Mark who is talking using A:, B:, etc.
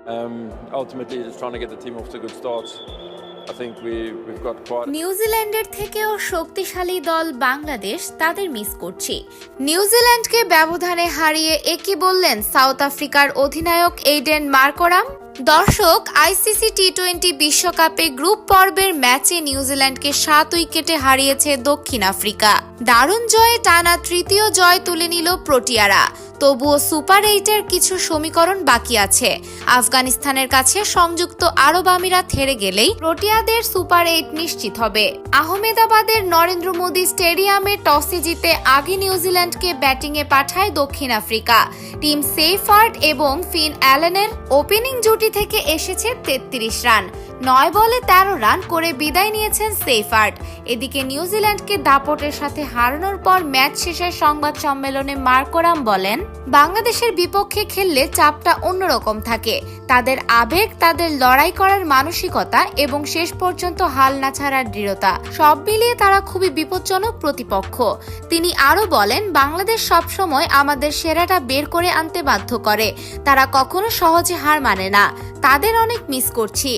A: Ultimately, just trying to get the team off to a good start. I think we've got quite.
B: নিউজিল্যান্ডের থেকেও শক্তিশালী দল বাংলাদেশ, তাদের miss করছি। নিউজিল্যান্ডকে ব্যবধানে হারিয়ে একই বললেন সাউথ আফ্রিকার অধিনায়ক এইডেন মার্করাম। দর্শক, আইসিসি টি-20 বিশ্বকাপে গ্রুপ পর্বের ম্যাচে নিউজিল্যান্ডকে 7 উইকেটে হারিয়েছে দক্ষিণ আফ্রিকা। দারুণ জয়ে টানা তৃতীয় জয় তুলে নিল প্রোটিয়ারা। তবুও সুপার 8-এর কিছু সমীকরণ বাকি আছে। আফগানিস্তানের কাছে সংযুক্ত আরব আমিরাত হেরে গেলেই প্রোটিয়াদের সুপার 8 নিশ্চিত হবে। আহমেদাবাদের নরেন্দ্র মোদী স্টেডিয়ামে টসে জিতে আগে নিউজিল্যান্ডকে ব্যাটিংয়ে পাঠায় দক্ষিণ আফ্রিকা। টিম সেইফার্ড এবং ফিন অ্যালেনের ওপেনিং জুটি থেকে এসেছে 33 রান। 9 বলে 13 রান করে বিদায় নিয়েছেন সেইফার্ড। এদিকে নিউজিল্যান্ডকে দাপটের সাথে হারানোর পর ম্যাচ শেষের সংবাদ সম্মেলনে মার্করাম বলেন, বাংলাদেশের বিপক্ষে খেললে চাপটা অন্যরকম থাকে। তাদের আবেগ, তাদের লড়াই করার মানসিকতা এবং শেষ পর্যন্ত হাল না ছাড়ার দৃঢ়তা, সব মিলিয়ে তারা খুবই বিপজ্জনক প্রতিপক্ষ। তিনি আরো বলেন, বাংলাদেশ সবসময় আমাদের সেরাটা বের করে আনতে বাধ্য করে। তারা কখনো সহজে হার মানে না। তাদের অনেক মিস করছি।